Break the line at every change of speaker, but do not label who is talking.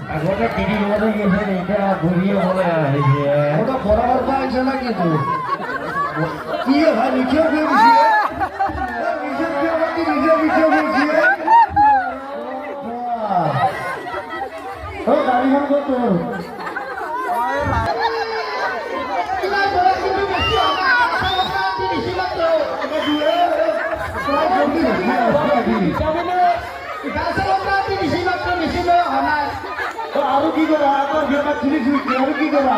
আগতে তিনি বছৰ গৈছে এতিয়া ঘূৰি হ'বলৈ আহিছে বৰাবৰ পৰা আহিছে না কিন্তু কি ভাই লিখিও গৈ দিছে নিজে লিখিও গৈছে গাড়ীখন ক'ত আৰু কি কৰা আৰু কি কৰা